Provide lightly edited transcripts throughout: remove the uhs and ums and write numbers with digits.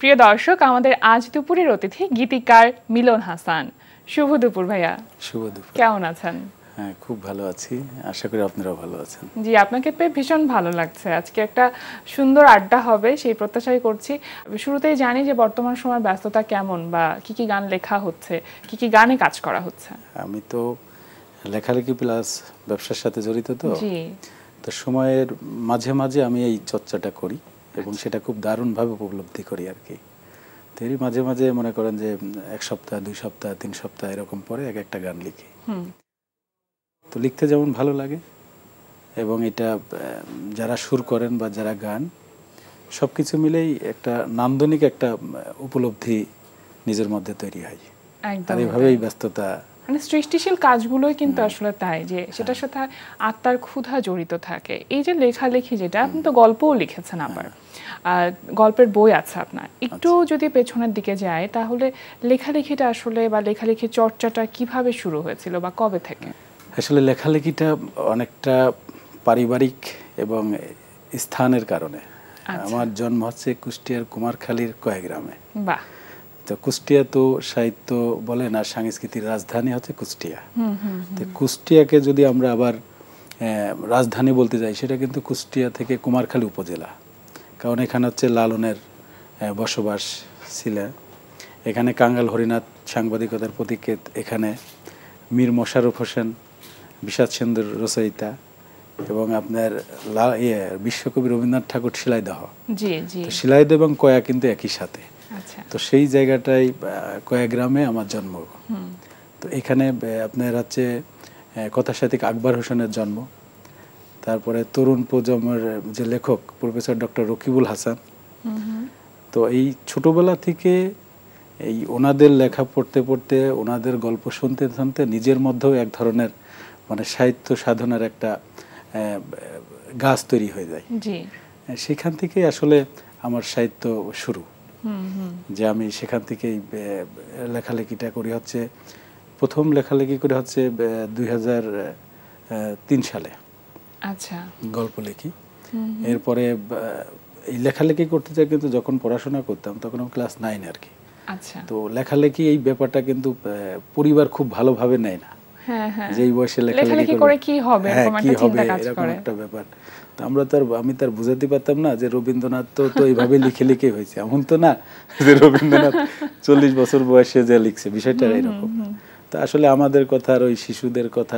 প্রিয় দর্শক, আমাদের আজ দুপুরের অতিথি গীতিকার মিলন হাসান। শুভ দুপুর ভাইয়া। শুভ দুপুর। কেমন আছেন? হ্যাঁ, খুব ভালো আছি, আশা করি আপনারাও ভালো আছেন। জি, আপনাকে পেয়ে ভীষণ ভালো লাগছে। আজকে একটা সুন্দর আড্ডা হবে সেই প্রত্যাশাই করছি। শুরুতেই জানি যে বর্তমান সময়ের ব্যস্ততা কেমন, বা কি কি গান লেখা হচ্ছে, কি কি গানে কাজ করা হচ্ছে? আমি তো লেখালেখি প্লাস ব্যবসার সাথে জড়িত, জি। তো সময়ের মাঝে মাঝে আমি এই চর্চাটা করি এবং সেটা খুব দারুণভাবে উপলব্ধি করি আর কি। তো এরই মাঝে মাঝে মনে করেন যে 1 সপ্তাহ 2 সপ্তাহ 3 সপ্তাহ এরকম পরে এক একটা গান লিখি। তো লিখতে যেমন ভালো লাগে এবং এটা যারা সুর করেন বা যারা গান, সব কিছু মিলেই একটা নান্দনিক একটা উপলব্ধি নিজের মধ্যে তৈরি হয়। আর এইভাবেই ব্যস্ততা, মানে সৃষ্টিশীল কাজগুলোই কিন্তু আসলে তাই যে সেটার সাথে আত্মার ক্ষুধা জড়িত থাকে। এই যে লেখালেখি, যেটা আপনি তো গল্পও লিখেছেন, আবার গল্পের বই আছে আপনার। একটু যদি পেছনের দিকে যায়, তাহলে লেখালেখিটা আসলে বা লেখালেখির চর্চাটা কিভাবে শুরু হয়েছিল বা কবে থেকে? আসলে লেখালেখিটা অনেকটা পারিবারিক এবং স্থানের কারণে। আমার জন্ম হচ্ছে কুষ্টিয়ার কুমারখালীর কয়েগ্রামে। বাহ। তো কুষ্টিয়া তো সাহিত্য বলেন আর সংস্কৃতির রাজধানী হচ্ছে কুষ্টিয়া। তো কুষ্টিয়াকে যদি আমরা আবার রাজধানী বলতে যাই, সেটা কিন্তু কুষ্টিয়া থেকে কুমারখালী উপজেলা, কারণ এখানে হচ্ছে লালনের বসবাস ছিল। এখানে কাঙ্গাল হরিনাথ সাংবাদিকতার প্রতীকেত, এখানে মীর মোশাররফ হোসেন বিষাদ সিন্ধুর রচয়িতা, এবং আপনার বিশ্বকবি রবীন্দ্রনাথ ঠাকুর শিলাইদহ। জি জি। শিলাইদহ এবং কয়া কিন্তু একই সাথে। আচ্ছা। তো সেই জায়গাটাই কয়া গ্রামে আমার জন্ম। তো এখানে আপনার হচ্ছে কথাসাহিত্যিক আকবর হোসেনের জন্ম। তারপরে তরুণ প্রজন্মের যে লেখক প্রফেসর ডক্টর রকিবুল হাসান। তো এই ছোটবেলা থেকে এই ওনাদের লেখা পড়তে পড়তে, ওনাদের গল্প শুনতে শুনতে নিজের মধ্যেও এক ধরনের মানে সাহিত্য সাধনার একটা গাছ তৈরি হয়ে যায়। জি। সেখান থেকে আসলে আমার সাহিত্য শুরু। যে আমি সেখান থেকেই লেখালেখিটা করি হচ্ছে, প্রথম লেখালেখি করে হচ্ছে 2003 সালে। আচ্ছা। গল্প লিখি। এরপরে এই লেখালেখি করতে চাই, কিন্তু যখন পড়াশোনা করতাম তখন আমি ক্লাস 9 আর কি। আচ্ছা। তো লেখালেখি এই ব্যাপারটা কিন্তু পরিবার খুব ভালোভাবে নেয় না। হ্যাঁ হ্যাঁ। যেই বয়সে লেখালেখি করে কি হবে, এরকম একটা ব্যাপার। আমি তার বুঝাতে পারতাম না যে রবীন্দ্রনাথ তো এইভাবে লিখে লিখে হয়েছে, এমন তো না যে রবীন্দ্রনাথ 40 বছর বয়সে যা লিখছে, বিষয়টা এরকম। তা আসলে আমাদের কথা আর ওই শিশুদের কথা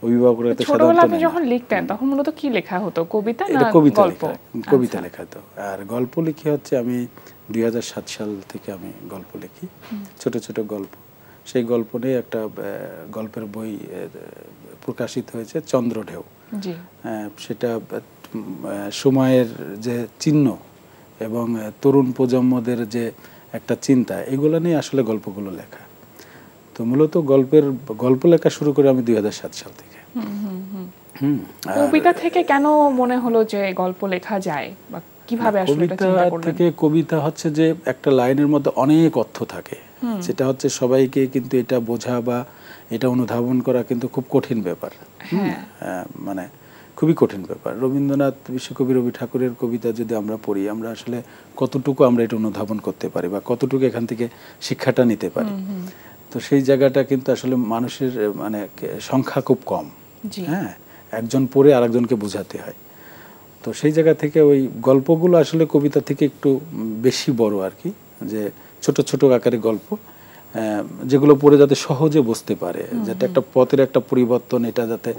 অভিভাবকরা তো ছোটবেলায় আপনি যখন লিখতেন তখন মূলত কি লেখা হতো? কবিতা না গল্প? কবিতা লেখা হতো। আর গল্প লিখি হচ্ছে আমি 2007 সাল থেকে আমি গল্প লিখি, ছোট ছোট গল্প। সেই গল্প নিয়ে একটা গল্পের বই প্রকাশিত হয়েছে, চন্দ্রঢেউ। সেটা সময়ের যে চিহ্ন এবং তরুণ প্রজন্মদের যে একটা চিন্তা, এগুলো নিয়ে আসলে গল্পগুলো লেখা। তো মূলত গল্প লেখা শুরু করে আমি 2007 সাল থেকে। কবিতা থেকে কেন মনে হলো যে গল্প লেখা যায়, বা কিভাবে আসলে এটা চিন্তা করলেন? থেকে কবিতা হচ্ছে যে একটা লাইনের মধ্যে অনেক অর্থ থাকে, যেটা হচ্ছে সবাইকে কিন্তু এটা বোঝা বা এটা অনুধাবন করা কিন্তু খুব কঠিন ব্যাপার। মানে খুবই কঠিন ব্যাপার। রবীন্দ্রনাথ, বিশ্বকবি রবি ঠাকুরের কবিতা যদি আমরা পড়ি, আমরা আসলে কতটুকু আমরা এটা অনুধাবন করতে পারি বা কতটুকু এখান থেকে শিক্ষাটা নিতে পারি। তো সেই জায়গাটা কিন্তু আসলে মানুষের মানে সংখ্যা খুব কম। হ্যাঁ, একজন পড়ে আরেকজনকে বোঝাতে হয়। তো সেই জায়গা থেকে ওই গল্পগুলো আসলে কবিতা থেকে একটু বেশি বড় আর কি, যে ছোট ছোট আকারে গল্প, যেগুলো পড়ে যাতে সহজে বুঝতে পারে, যাতে একটা পথের একটা পরিবর্তন এটা যাতে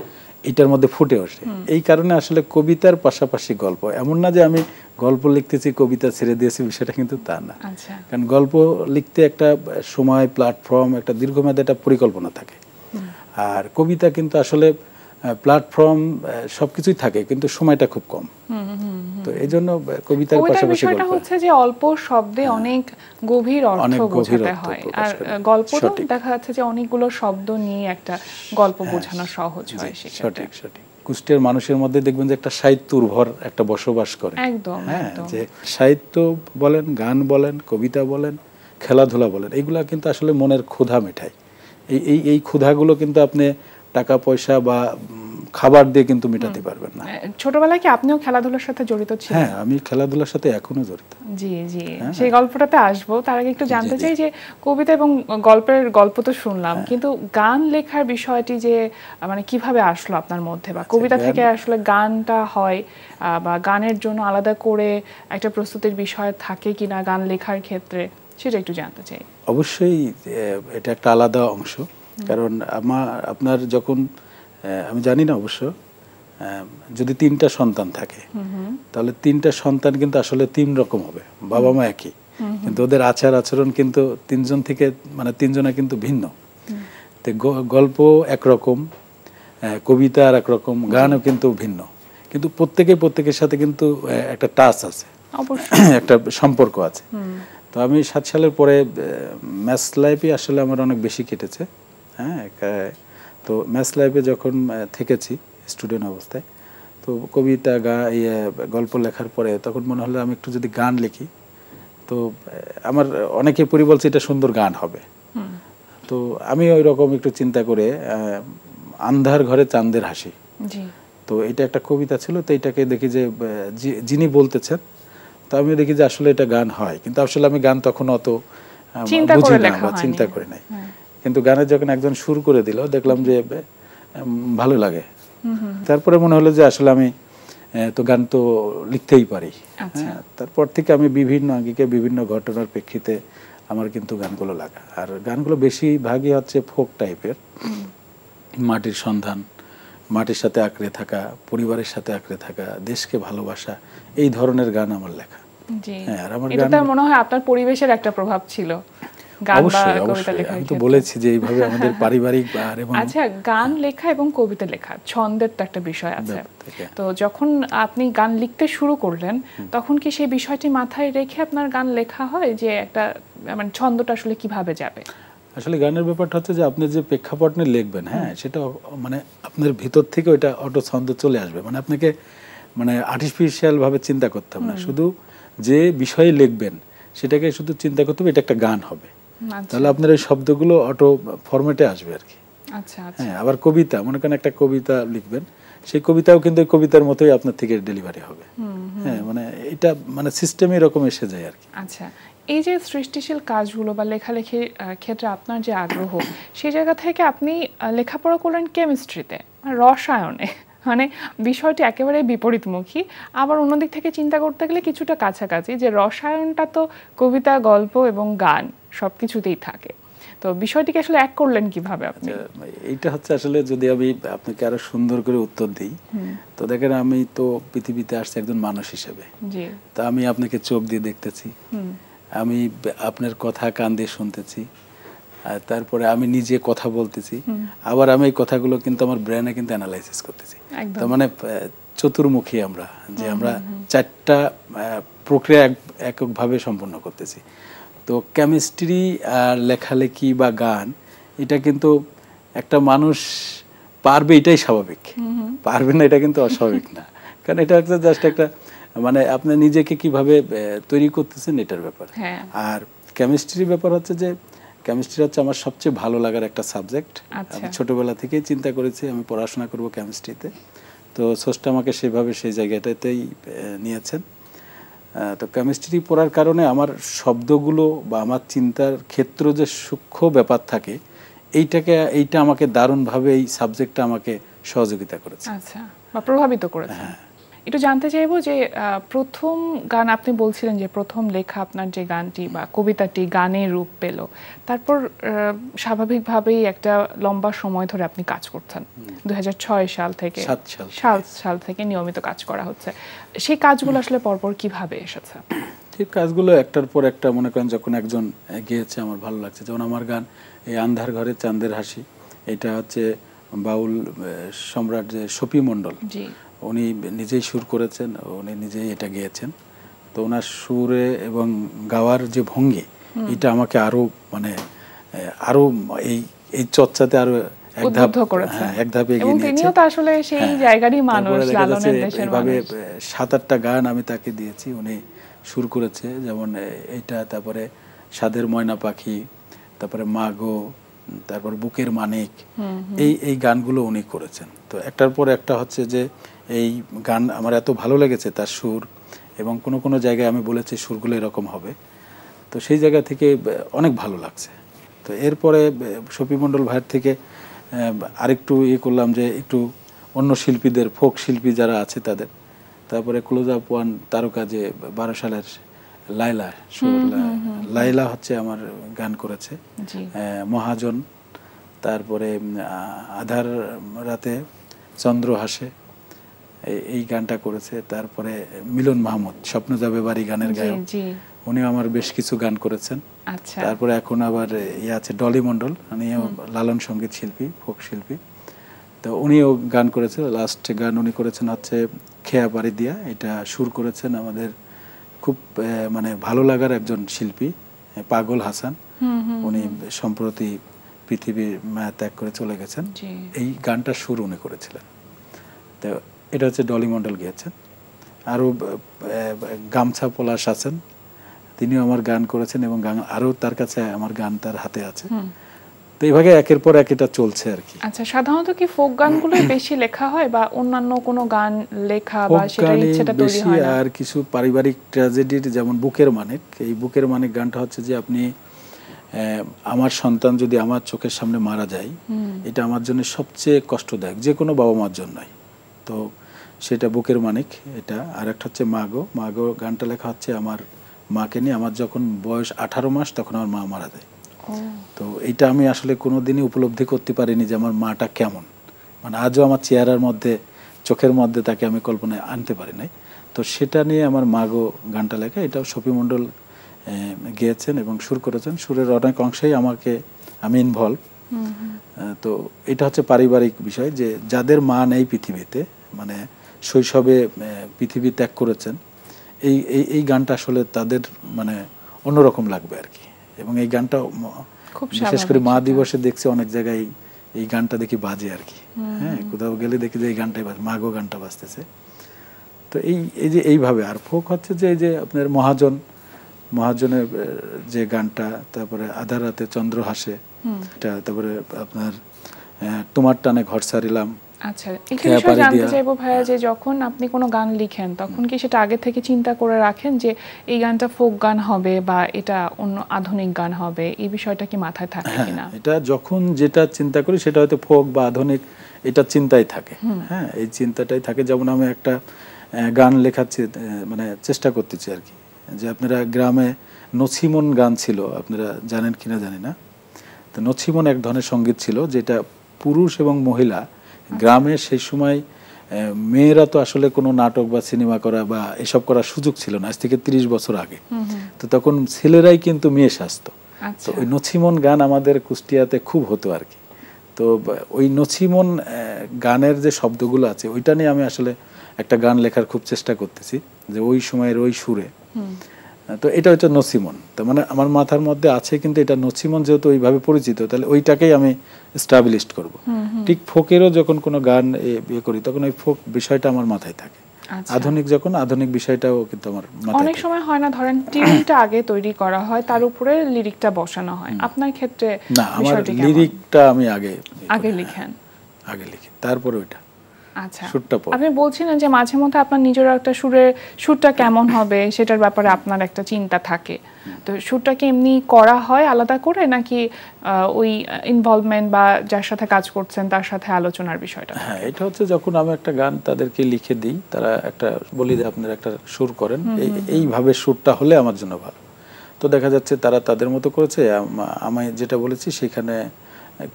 এটার মধ্যে ফুটে ওঠে। এই কারণে আসলে কবিতার পাশাপাশি গল্প। এমন না যে আমি গল্প লিখতেছি কবিতা ছেড়ে দিয়েছি, বিষয়টা কিন্তু তা না। কারণ গল্প লিখতে একটা সময়, প্ল্যাটফর্ম, একটা দীর্ঘমেয়াদী একটা পরিকল্পনা থাকে। আর কবিতা কিন্তু আসলে প্ল্যাটফর্ম সবকিছুই থাকে, কিন্তু সময়টা খুব কম। তো এই জন্য কবিতার পাশাপাশি গল্প হচ্ছে যে অল্প শব্দে অনেক গভীর অর্থ বোঝাতে হয়, আর গল্প তো দেখা যাচ্ছে যে অনেকগুলো শব্দ নিয়ে একটা গল্প বোঝানো সহজ হয়। সঠিক সঠিক। কুষ্টিয়ার মানুষের মধ্যে দেখবেন যে একটা সাহিত্য উর্বর একটা বসবাস করে। একদম। যে সাহিত্য বলেন, গান বলেন, কবিতা বলেন, খেলাধুলা বলেন, এইগুলা কিন্তু আসলে মনের ক্ষুধা মেটায়। এই ক্ষুধাগুলো কিন্তু আপনি টাকা পয়সা বা খাবার দিয়ে কিন্তু মেটাতে পারবেন না। ছোটবেলায় কি আপনিও খেলাধুলার সাথে জড়িত ছিলেন? হ্যাঁ, আমি খেলাধুলার সাথে এখনো জড়িত। জি জি, সেই গল্পটাতে আসবো। তার আগে একটু জানতে চাই যে কবিতা এবং গল্পের গল্প তো শুনলাম, কিন্তু গান লেখার বিষয়টি যে মানে কিভাবে আসলো আপনার মধ্যে, বা কবিতা থেকে আসলে গানটা হয়, বা গানের জন্য আলাদা করে একটা প্রস্তুতির বিষয় থাকে কিনা গান লেখার ক্ষেত্রে, সেটা একটু জানতে চাই। অবশ্যই এটা একটা আলাদা অংশ, কারণ আপনার যখন আমি জানি না অবশ্য, যদি 3টা সন্তান থাকে তাহলে 3টা সন্তান কিন্তু আসলে 3 রকম হবে, বাবা মা একই, কিন্তু ওদের আচার আচরণ কিন্তু 3জন থেকে মানে 3জনে কিন্তু ভিন্ন। তো গল্প একরকম, কবিতা আর একরকম, গানও কিন্তু ভিন্ন, কিন্তু প্রত্যেকের সাথে কিন্তু একটা টাচ আছে, একটা সম্পর্ক আছে। তো আমি 7 সালের পরে ম্যাথস লাইফে আসলে আমার অনেক বেশি কেটেছে। হ্যাঁ, তো ম্যাথস লাইফে যখন থেকেছি স্টুডেন্ট অবস্থায়, তো কবিতা গল্প লেখার পরে তখন মনে হলো আমি একটু যদি গান লিখি, তো আমার অনেকে পরি বলছে এটা সুন্দর গান হবে। তো আমি ওই রকম একটু চিন্তা করে আন্ধার ঘরে চাঁদের হাসি, তো এটা একটা কবিতা ছিল, তো এটাকে দেখি যে যিনি বলতেছেন, তো আমি দেখি যে আসলে এটা গান হয়, কিন্তু আসলে আমি গান তখন অত বুঝি না বা চিন্তা করি নাই। কিন্তু গানের যখন একজন সুর করে দিল, দেখলাম যে ভালো লাগে। তারপরে মনে হলো যে আসলে আমি তো গান তো লিখতেই পারি। হ্যাঁ, তারপর থেকে আমি বিভিন্ন আঙ্গিকে বিভিন্ন ঘটনার প্রেক্ষিতে আমার কিন্তু গানগুলো লাগা, আর গানগুলো বেশিরভাগই হচ্ছে ফোক টাইপের, মাটির সন্ধান, মাটির সাথে আঁকড়ে থাকা, পরিবারের সাথে আঁকড়ে থাকা, দেশকে ভালোবাসা, এই ধরনের গান আমার লেখা। হ্যাঁ, আর আমার গান, এটা মনে হয় আপনার পরিবেশের একটা প্রভাব ছিল গান বা কবিতা লেখার। আমি তো বলেছি যে এইভাবে আমাদের পারিবারিক। আচ্ছা, গান লেখা এবং কবিতা লেখা ছন্দের তো একটা বিষয় আছে, তো যখন আপনি গান লিখতে শুরু করলেন তখন কি সেই বিষয়টি মাথায় রেখে আপনার গান লেখা হয়, যে একটা মানে ছন্দটা আসলে কিভাবে যাবে? আসলে গানের ব্যাপারটা হচ্ছে যে আপনি যে প্রেক্ষাপট নিয়ে লিখবেন, হ্যাঁ, সেটা মানে আপনার ভিতর থেকে ওইটা অটো ছন্দ চলে আসবে, মানে আপনাকে মানে আর্টিফিশিয়াল ভাবে চিন্তা করতে হবে না, শুধু যে বিষয়ে লিখবেন সেটাকে শুধু চিন্তা করতে হবে এটা একটা গান হবে, তাহলে আপনার এই শব্দগুলো অটো ফরম্যাটে আসবে আর কি। হ্যাঁ, আবার কবিতা, মনে করেন একটা কবিতা লিখবেন, সেই কবিতাও কিন্তু ওই কবিতার মতোই আপনার থেকে ডেলিভারি হবে। হ্যাঁ, মানে এটা মানে সিস্টেম এরকম এসে যায় আর কি। আচ্ছা, এই যে সৃষ্টিশীল কাজগুলো বা লেখালেখির ক্ষেত্রে আপনার যে আগ্রহ, সেই জায়গা থেকে আপনি লেখাপড়া করলেন কেমিস্ট্রিতে, রসায়নে, মানে বিষয়টি একেবারে বিপরীতমুখী। আবার অন্যদিক থেকে চিন্তা করতে গেলে কিছুটা কাছাকাছি, যে রসায়নটা তো কবিতা, গল্প এবং গান সব কিছুতেই থাকে, তো বিষয়টিকে আসলে এক করলেন কিভাবে আপনি? এইটা হচ্ছে আসলে যদি আমি আপনাকে আরো সুন্দর করে উত্তর দিই, তো দেখেন আমি তো পৃথিবীতে আসছি একজন মানুষ হিসেবে, তো আমি আপনাকে চোখ দিয়ে দেখতেছি, আমি আপনার কথা কান দিয়ে শুনতেছি, আর তারপরে আমি নিজে কথা বলতেছি, আবার আমি এই কথাগুলো কিন্তু আমার ব্রেনে কিন্তু অ্যানালাইসিস করতেছি। তার মানে চতুর্মুখী আমরা, যে আমরা 4টা প্রক্রিয়া এককভাবে সম্পন্ন করতেছি। তো কেমিস্ট্রি আর লেখালেখি বা গান, এটা কিন্তু একটা মানুষ পারবে এটাই স্বাভাবিক, পারবে না এটা কিন্তু অস্বাভাবিক না, কারণ এটা হচ্ছে জাস্ট একটা মানে আপনি নিজেকে কিভাবে তৈরি করতেছেন এটার ব্যাপার। আর কেমিস্ট্রির ব্যাপার হচ্ছে যে কেমিস্ট্রি হচ্ছে আমার সবচেয়ে ভালো লাগার একটা সাবজেক্ট। আমি ছোটবেলা থেকেই চিন্তা করেছি আমি পড়াশোনা করব কেমিস্ট্রিতে, তো স্রষ্টা আমাকে সেভাবে সেই জায়গাটাতেই নিয়েছেন। তো কেমিস্ট্রি পড়ার কারণে আমার শব্দগুলো বা আমার চিন্তার ক্ষেত্র যে সূক্ষ্ম ব্যাপার থাকে, এইটা আমাকে দারুণভাবে এই সাবজেক্টটা আমাকে সহযোগিতা করেছে, আচ্ছা, বা প্রভাবিত করেছে। একটু জানতে চাইবো যে প্রথম গান আপনি বলছিলেন যে প্রথম লেখা আপনার যে গানটি বা কবিতাটি গানের রূপ পেল, তারপর স্বাভাবিকভাবেই একটা লম্বা সময় ধরে আপনি কাজ করছেন, 2006 সাল থেকে 7 সাল থেকে নিয়মিত কাজ করা হচ্ছে। সেই কাজগুলো আসলে পরপর কিভাবে এসেছে? ঠিক কাজগুলো একটার পর একটা, মনে করেন যখন একজন গেয়েছে আমার ভালো লাগছে, যেমন আমার গান এই আন্ধার ঘরে চাঁদের হাসি, এটা হচ্ছে বাউল সম্রাট যে শফি মণ্ডল, উনি নিজেই সুর করেছেন, উনি নিজেই এটা গেয়েছেন। তো ওনার সুরে এবং গাওয়ার যে ভঙ্গি, এটা আমাকে আরো মানে আরো এই চর্চাতে আরো এক ধাপ এগিয়ে নিয়েছে। আসলে সেই জায়গারই মানুষ, লালনের দেশের মানুষ। 7-8টা গান আমি তাকে দিয়েছি, উনি সুর করেছে, যেমন এইটা, তারপরে সাধের ময়না পাখি, তারপরে মাগো, তারপর বুকের মানিক, এই গানগুলো উনি করেছেন। তো একটার পর একটা হচ্ছে যে এই গান আমার এত ভালো লেগেছে তার সুর, এবং কোনো কোনো জায়গায় আমি বলেছি সুরগুলো এরকম হবে, তো সেই জায়গা থেকে অনেক ভালো লাগছে। তো এরপরে শফি মণ্ডল ভাইয়ের থেকে আরেকটু করলাম যে একটু অন্য শিল্পীদের, ফোক শিল্পী যারা আছে তাদের, তারপরে ক্লোজ আপ ওয়ান তারকা যে 12 সালের লাইলা, লাইলা হচ্ছে আমার গান করেছে, মহাজন, তারপরে আধার রাতে চন্দ্র হাসে এই গানটা করেছে, তারপরে মিলন মাহমুদ স্বপ্ন যাবে বাড়ি গানের গায়ক, উনিও আমার বেশ কিছু গান করেছেন। তারপরে এখন আবার আছে ডলি মণ্ডল, উনিও লালন সঙ্গীত শিল্পী, ফোক শিল্পী, তো উনিও গান করেছেন। লাস্ট গান উনি করেছেন হচ্ছে খেয়া বাড়ি দিয়া, এটা সুর করেছেন আমাদের খুব মানে ভালো লাগার একজন শিল্পী পাগল হাসান, উনি সম্প্রতি পৃথিবীর মায়া ত্যাগ করে চলে গেছেন। এই গানটা সুর উনি করেছিলেন। তো এটা হচ্ছে ডলি মণ্ডল গিয়েছেন। আরও গামছা পলাশ আছেন, তিনিও আমার গান করেছেন, এবং আরও তার কাছে আমার গান তার হাতে আছে। তো এইভাবে একের পর এক এটা চলছে আর কি। আচ্ছা, সাধারণত কি ফোক গানগুলোই বেশি লেখা হয়, বা অন্যান্য কোনো গান লেখা বা সেটার ইচ্ছেটা তৈরি হয় না? আর কিছু পারিবারিক ট্র্যাজেডির, যেমন বুকের মানিক, এই বুকের মানিক গানটা হচ্ছে যে আপনি আমার সন্তান যদি আমার চোখের সামনে মারা যায়, এটা আমার জন্য সবচেয়ে কষ্টদায়ক, যে কোনো বাবা মার জন্যই। তো সেটা বুকের মানিক এটা। আর একটা হচ্ছে মাগো, মাগো গানটা লেখা হচ্ছে আমার মাকে নিয়ে। আমার যখন বয়স 18 মাস তখন আমার মা মারা যায়। তো এইটা আমি আসলে কোনোদিনই উপলব্ধি করতে পারিনি যে আমার মাটা কেমন, মানে আজও আমার চেহারার মধ্যে, চোখের মধ্যে তাকে আমি কল্পনায় আনতে পারি নাই। তো সেটা নিয়ে আমার মাগো গানটা লেখা। এটাও শফি মণ্ডল গেয়েছেন এবং সুর করেছেন। সুরের অনেক অংশেই আমি ইনভলভ। তো এটা হচ্ছে পারিবারিক বিষয়, যে যাদের মা নেই পৃথিবীতে, মানে শৈশবে পৃথিবী ত্যাগ করেছেন, এই গানটা আসলে তাদের মানে অন্যরকম লাগবে আর কি। এবং এই গানটা বিশেষ করে মা দিবসে দেখছি অনেক জায়গায় এই গানটা দেখি বাজে আর কি। হ্যাঁ, কোথাও গেলে দেখি যে এই গানটাই বাজে, মাগো গানটা বাজতেছে। তো এই যে এইভাবে। আর ফোক হচ্ছে যে এই যে আপনার মহাজনের যে গানটা, তারপরে আধার রাতে চন্দ্র হাসে, তারপরে আপনার তোমার টানে ঘর সারিলাম। আচ্ছা, একটু বিষয় জানতে চাইবো ভাইয়া, যে যখন আপনি কোনো গান লিখেন তখন কি সেটা আগে থেকে চিন্তা করে রাখেন যে এই গানটা ফোক গান হবে বা এটা অন্য আধুনিক গান হবে, এই বিষয়টা কি মাথায় থাকে কিনা? এটা যখন যেটা চিন্তা করি সেটা হয়তো ফোক বা আধুনিক, এটা চিন্তাই থাকে। হ্যাঁ, এই চিন্তাটাই থাকে। যেমন আমি একটা গান লেখাচ্ছি, মানে চেষ্টা করতেছি আর কি, যে আপনারা গ্রামে নছিমন গান ছিল, আপনারা জানেন কিনা জানি না। তো নছিমন এক ধরনের সঙ্গীত ছিল, যেটা পুরুষ এবং মহিলা গ্রামে সেই সময়, মেয়েরা তো আসলে কোনো নাটক বা সিনেমা করা বা এসব করার সুযোগ ছিল না, আজ থেকে 30 বছর আগে। তো তখন ছেলেরাই কিন্তু মেয়ে সাজতো। তো ওই নছিমন গান আমাদের কুষ্টিয়াতে খুব হতো আর কি। তো ওই নছিমন গানের যে শব্দগুলো আছে, ওইটা নিয়ে আমি আসলে একটা গান লেখার খুব চেষ্টা করতেছি, যে ওই সময়ের ওই সুরে। তো এটা হচ্ছে নছিমন। তার মানে আমার মাথার মধ্যে আছে, কিন্তু এটা নছিমন যেহেতু ওইভাবে পরিচিত, তাহলে ওইটাকেই আমি এস্টাবলিশ করব। ঠিক ফোকেরও যখন কোনো গান ইয়ে করি, তখন ওই ফোক বিষয়টা আমার মাথায় থাকে। আধুনিক যখন, আধুনিক বিষয়টাও কিন্তু আমার মাথায়। অনেক সময় হয় না, ধরেন টিউনটা আগে তৈরি করা হয়, তার উপরে লিরিকটা বসানো হয়। আপনার ক্ষেত্রে না, আমার লিরিকটা আমি আগে লিখেন, লিখি, তারপরে ওইটা। আচ্ছা, আপনি বলছিলেন যে মাঝে মধ্যে আপনার নিজেরও একটা সুরটা কেমন হবে সেটার ব্যাপারে আপনার একটা চিন্তা থাকে। তো সুরটা কি এমনি করা হয় আলাদা করে, নাকি ওই ইনভলভমেন্ট বা যার সাথে কাজ করছেন তার সাথে আলোচনার বিষয়টা? হ্যাঁ, এটা হচ্ছে যখন আমি একটা গান তাদেরকে লিখে দিই, তারা একটা বলি যে আপনারা একটা সুর করেন, এইভাবে সুরটা হলে আমার জন্য ভালো। তো দেখা যাচ্ছে তারা তাদের মতো করেছে, আমি যেটা বলেছি সেখানে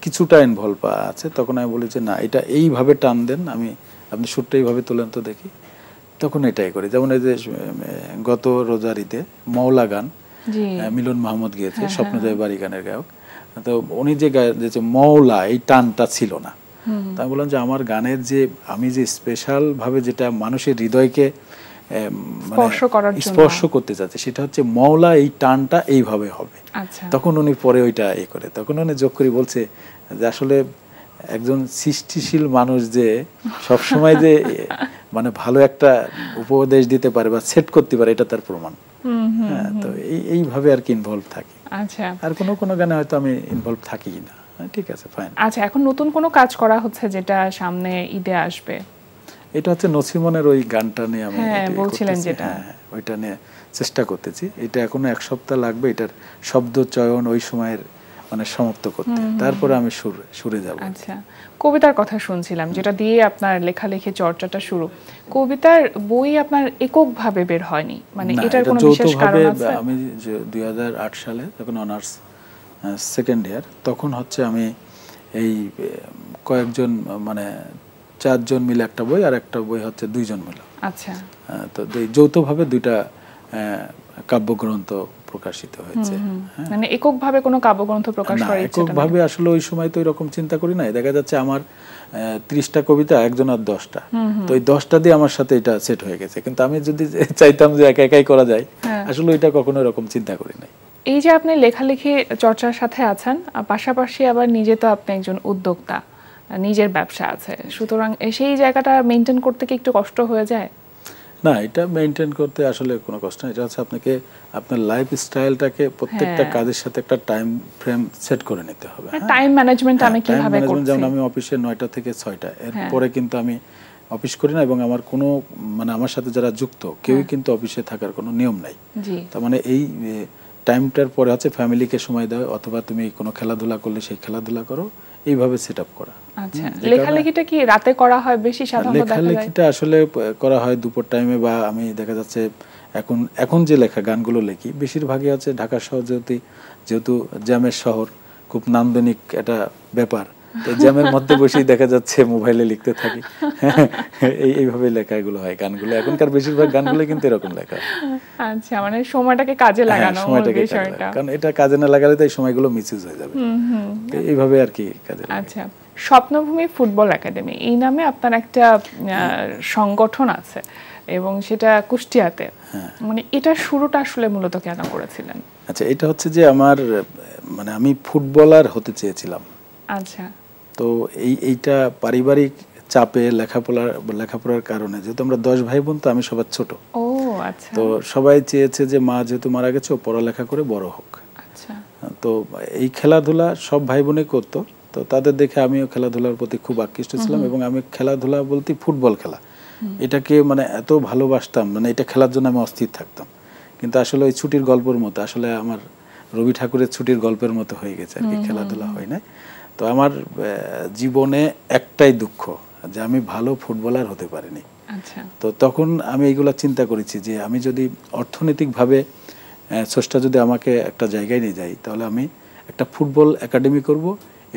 কিছুটা ইনভলভ আছে। তখন আমি বলি যে না, এটা এইভাবে টান দেন, আপনি সুরটা এইভাবে তোলেন তো দেখি। তখন এটাই করি। যেমন এই যে গত রোজারিতে মওলা গান মিলন মাহমুদ গিয়েছে, স্বপ্ন যায় বাড়ি গানের গায়ক। তো উনি যে গাইছে মওলা, এই টানটা ছিল না। তা আমি বললাম যে আমার গানের যে আমি যে স্পেশাল ভাবে যেটা মানুষের হৃদয়কে স্পর্শ করতে চাচ্ছে, সেটা হচ্ছে মওলা, এই টানটা এইভাবে হবে। তখন উনি পরে ওইটা করে, তখন উনি যোগ করে বলছে যে আসলে একজন সৃষ্টিশীল মানুষ যে সবসময় যে মানে ভালো একটা উপদেশ দিতে পারে বা সেট করতে পারে, এটা তার প্রমাণ। হ্যাঁ, তো এইভাবে আর কি ইনভলভ থাকি। আর কোনো গানে হয়তো আমি ইনভলভ থাকি না। ঠিক আছে, ফাইন। আচ্ছা, এখন নতুন কোনো কাজ করা হচ্ছে যেটা সামনে ঈদে আসবে? এটা হচ্ছে নছিমনের ওই গানটা নিয়ে আমি বলছিলেন যেটা, ওইটা নিয়ে চেষ্টা করতেছি। এটা এখনো 1 সপ্তাহ লাগবে এটার শব্দ চয়ন ওই সময়ের মানে সমাপ্ত করতে, তারপরে আমি সুরে যাব। আচ্ছা, কবিতার কথা শুনছিলাম যেটা দিয়ে আপনার লেখালেখি চর্চাটা শুরু। কবিতার বই আপনার এককভাবে বের হয়নি, মানে এটার কোনো বিশেষ কারণ আছে? আমি 2008 সালে যখন অনার্স সেকেন্ড ইয়ার, তখন হচ্ছে আমি এই কয়েকজন মানে 4 জন মিলে একটা বই, আর একটা বই হচ্ছে 2 জন মিলে। আচ্ছা, তো যৌথভাবে 2টা কাব্যগ্রন্থ প্রকাশিত হয়েছে। মানে এককভাবে কোনো কাব্যগ্রন্থ প্রকাশ করার ইচ্ছা নেই? এককভাবে আসলে ওই সময় তো এরকম চিন্তা করি নাই। দেখা যাচ্ছে আমার 30টা কবিতা, একজন আর 10টা, তো এই 10টা দিয়ে আমার সাথে এটা সেট হয়ে গেছে। কিন্তু আমি যদি চাইতাম যে একা একাই করা যায়, আসলে এটা কখনো এরকম চিন্তা করি নাই। এই যে আপনি লেখালেখি চর্চার সাথে আছেন, পাশাপাশি আবার নিজে তো আপনি একজন উদ্যোক্তা, নিজের ব্যবসা আছে, সুতরাং সেই জায়গাটা মেনটেন করতে কি একটু কষ্ট হয়ে যায়? না, এটা মেনটেন করতে আসলে কোনো কষ্ট নেই। এটা হচ্ছে আপনাকে আপনার লাইফ স্টাইলটাকে প্রত্যেকটা কাজের সাথে একটা টাইম ফ্রেম সেট করে নিতে হবে। টাইম ম্যানেজমেন্ট আমি কিভাবে করছি? যেমন আমি অফিসে 9টা থেকে 6টা, এরপরে কিন্তু আমি অফিস করি না, এবং আমার কোনো মানে আমার সাথে যারা যুক্ত কেউই কিন্তু অফিসে থাকার কোনো নিয়ম নাই। তার মানে এই টাইমটার পরে হচ্ছে ফ্যামিলিকে সময় দেওয়া, অথবা তুমি কোনো খেলাধুলা করলে সেই খেলাধুলা করো, এইভাবে সেট আপ করা। আচ্ছা, লেখালেখিটা কি রাতে করা হয় বেশি সাধারণত? লেখালেখিটা আসলে করা হয় দুপুর টাইমে, বা আমি দেখা যাচ্ছে এখন যে লেখা গানগুলো লেখি বেশিরভাগই আছে ঢাকা শহর, যেহেতু জ্যামের শহর, খুব নান্দনিক একটা ব্যাপার, তো জ্যামের মধ্যে বসেই দেখা যাচ্ছে মোবাইলে লিখতে থাকি। এইভাবে লেখাগুলো হয় গানগুলো। এখনকার বেশিরভাগ গানগুলো কিন্তু এরকম লেখা। আচ্ছা, মানে সময়টাকে কাজে লাগানো, বিষয়টা কারণ এটা কাজে না লাগালে তো এই সময়গুলো মিসইউজ হয়ে যাবে। এইভাবে আর কি কাজে। আচ্ছা, স্বপ্নভূমি ফুটবল একাডেমি এই নামে আপনার একটা সংগঠন আছে, এবং সেটা কুষ্টিয়াতে। মানে এটা শুরুটা আসলে মূলত কেন করেছিলেন? আচ্ছা, এটা হচ্ছে যে আমার মানে আমি ফুটবলার হতে চেয়েছিলাম। আচ্ছা, তো এইটা পারিবারিক চাপে লেখাপড়ার কারণে, যেহেতু আমরা 10 ভাই বোন, তো আমি সবার ছোট। ও আচ্ছা। তো সবাই চেয়েছে যে মা যেহেতু মারা গেছে, ও পড়ালেখা করে বড় হোক। আচ্ছা, তো এই খেলাধুলা সব ভাই বোনই করতো, তো তাদের দেখে আমিও খেলাধুলার প্রতি খুব আকৃষ্ট ছিলাম, এবং আমি খেলাধুলা বলতে ফুটবল খেলা এটাকে মানে এত ভালোবাসতাম, মানে এটা খেলার জন্য আমি অস্থির থাকতাম। কিন্তু আসলে ওই ছুটির গল্পের মতো, আসলে আমার রবি ঠাকুরের ছুটির গল্পের মতো হয়ে গেছে আর কি, খেলাধুলা হয় না। তো আমার জীবনে একটাই দুঃখ, যে আমি ভালো ফুটবলার হতে পারিনি। আচ্ছা, তো তখন আমি এইগুলা চিন্তা করেছি যে আমি যদি অর্থনৈতিকভাবে স্রষ্টা যদি আমাকে একটা জায়গায় নিয়ে যাই, তাহলে আমি একটা ফুটবল একাডেমি করব,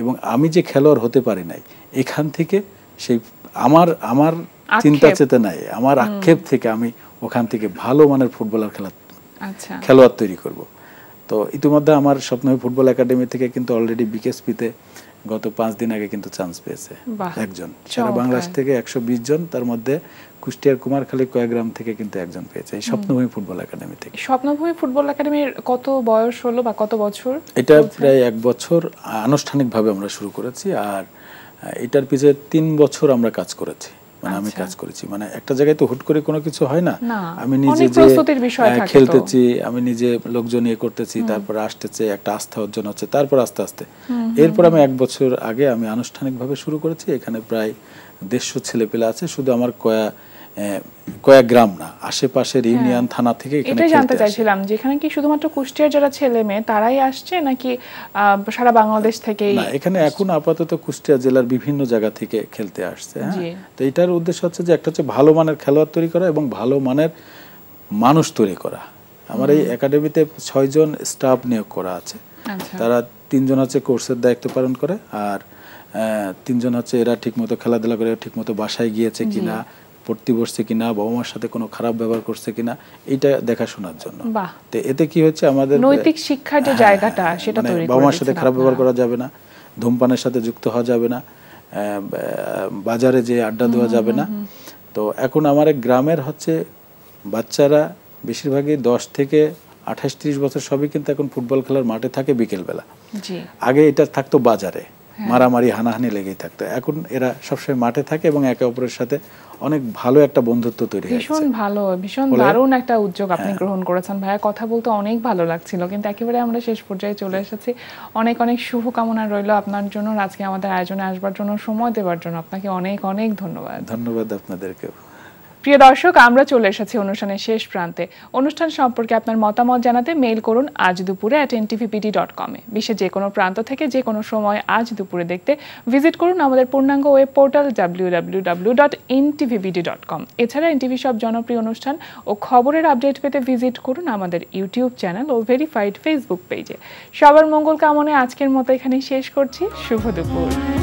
এবং আমি যে খেলোয়াড় হতে পারি নাই, এখান থেকে সেই আমার চিন্তা চেতনায়, আমার আক্ষেপ থেকে আমি ওখান থেকে ভালো মানের ফুটবলার খেলোয়াড় তৈরি করব। তো ইতিমধ্যে আমার স্বপ্নভূমি ফুটবল একাডেমি থেকে কিন্তু অলরেডি বিকেএসপিতে গত 5 দিন আগে কিন্তু চান্স পেয়েছে একজন। সারা বাংলাদেশ থেকে 120 জন, তার মধ্যে কুষ্টিয়ার কুমারখালী কয়েকগ্রাম থেকে কিন্তু একজন পেয়েছে এই স্বপ্নভূমি ফুটবল একাডেমি থেকে। স্বপ্নভূমি ফুটবল একাডেমির কত বয়স হলো বা কত বছর? এটা প্রায় 1 বছর আনুষ্ঠানিকভাবে আমরা শুরু করেছি, আর এটার পিছনে 3 বছর আমরা কাজ করেছি। মানে আমি কাজ করেছি, মানে একটা জায়গায় তো হুট করে কোনো কিছু হয় না। আমি নিজে যে খেলতেছি, আমি নিজে লোকজন নিয়ে করতেছি, তারপর আসতেছে একটা আস্থা অর্জন হচ্ছে, তারপর আস্তে আস্তে এরপর আমি 1 বছর আগে আমি আনুষ্ঠানিকভাবে শুরু করেছি। এখানে প্রায় 150 ছেলেপেলে আছে, শুধু আমার কয়েক গ্রাম না, আশেপাশের ইউনিয়ন থানা থেকে এখানে। এটা জানতে চাইছিলাম, যেখানে কি শুধুমাত্র কুষ্টিয়ার যারা ছেলে মেয়ে তারাই আসছে, নাকি সারা বাংলাদেশ থেকে? না, এখানে এখন আপাতত কুষ্টিয়া জেলার বিভিন্ন জায়গা থেকে খেলতে আসছে। তো এটার উদ্দেশ্য হচ্ছে যে একটা হচ্ছে ভালো মানের খেলোয়াড় তৈরি করা এবং ভালো মানের মানুষ তৈরি করা। আমার এই একাডেমিতে 6 জন স্টাফ নিয়োগ করা আছে। তারা 3 জন হচ্ছে কোর্সের দায়িত্ব পালন করে, আর 3 জন হচ্ছে এরা ঠিকমতো খেলাধুলা করে, ঠিকমতো বাসায় গিয়েছে কিনা, পড়তে বসছে কিনা, বাবা মার সাথে কোনো খারাপ ব্যবহার করছে কিনা, এইটা দেখাশোনার জন্য। তো এতে কি হচ্ছে, আমাদের নৈতিক শিক্ষার যে জায়গাটা সেটা তৈরি করে। বাবা মার সাথে খারাপ ব্যবহার করা যাবে না, ধূমপানের সাথে যুক্ত হওয়া যাবে না, বাজারে যে আড্ডা দেওয়া যাবে না। তো এখন আমার গ্রামের হচ্ছে বাচ্চারা বেশিরভাগই 10 থেকে 28-30 বছর সবই কিন্তু এখন ফুটবল খেলার মাঠে থাকে বিকেলবেলা। আগে এটা থাকতো বাজারে, মারামারি হানাহানি লেগেই থাকতো। এখন এরা সবসময় মাঠে থাকে এবং একে অপরের সাথে অনেক ভালো একটা বন্ধুত্ব তৈরি হয়েছে। ভীষণ ভালো, ভীষণ দারুণ একটা উদ্যোগ আপনি গ্রহণ করেছেন ভাইয়া। কথা বলতে অনেক ভালো লাগছিল, কিন্তু একেবারে আমরা শেষ পর্যায়ে চলে এসেছি। অনেক অনেক শুভকামনা রইল আপনার জন্য, আজকে আমাদের আয়োজনে আসবার জন্য, সময় দেওয়ার জন্য আপনাকে অনেক অনেক ধন্যবাদ। ধন্যবাদ আপনাদেরকেও। প্রিয় দর্শক, আমরা চলে এসেছি অনুষ্ঠানের শেষ প্রান্তে। অনুষ্ঠান সম্পর্কে আপনার মতামত জানাতে মেইল করুন আজ দুপুরে @ntvpd.com এ। বিশ্বের যে কোনো প্রান্ত থেকে যে কোনো সময় আজ দুপুরে দেখতে ভিজিট করুন আমাদের পূর্ণাঙ্গ ওয়েব পোর্টাল www.ntvpd.com। এছাড়া এনটিভি সব জনপ্রিয় অনুষ্ঠান ও খবরের আপডেট পেতে ভিজিট করুন আমাদের ইউটিউব চ্যানেল ও ভেরিফাইড ফেসবুক পেজে। সবার মঙ্গল কামনায় আজকের মতো এখানে শেষ করছি। শুভ দুপুর।